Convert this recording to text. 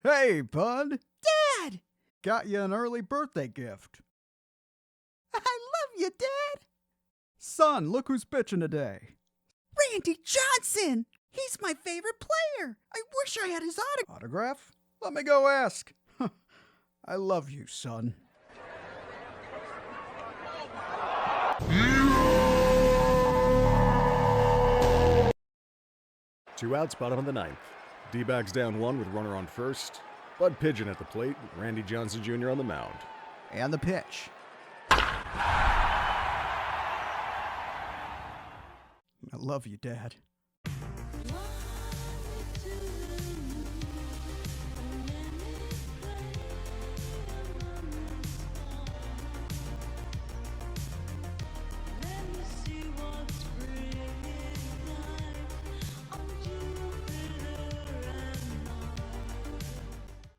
Hey, Bud. Dad! Got you an early birthday gift. I love you, Dad! Son, look who's pitching today. Randy Johnson! He's my favorite player! I wish I had his autograph. Autograph? Let me go ask. I love you, son. Two outs, bottom of the ninth. D-backs down one with runner on first. Bud Pigeon at the plate, Randy Johnson Jr. on the mound. And the pitch. I love you, Dad.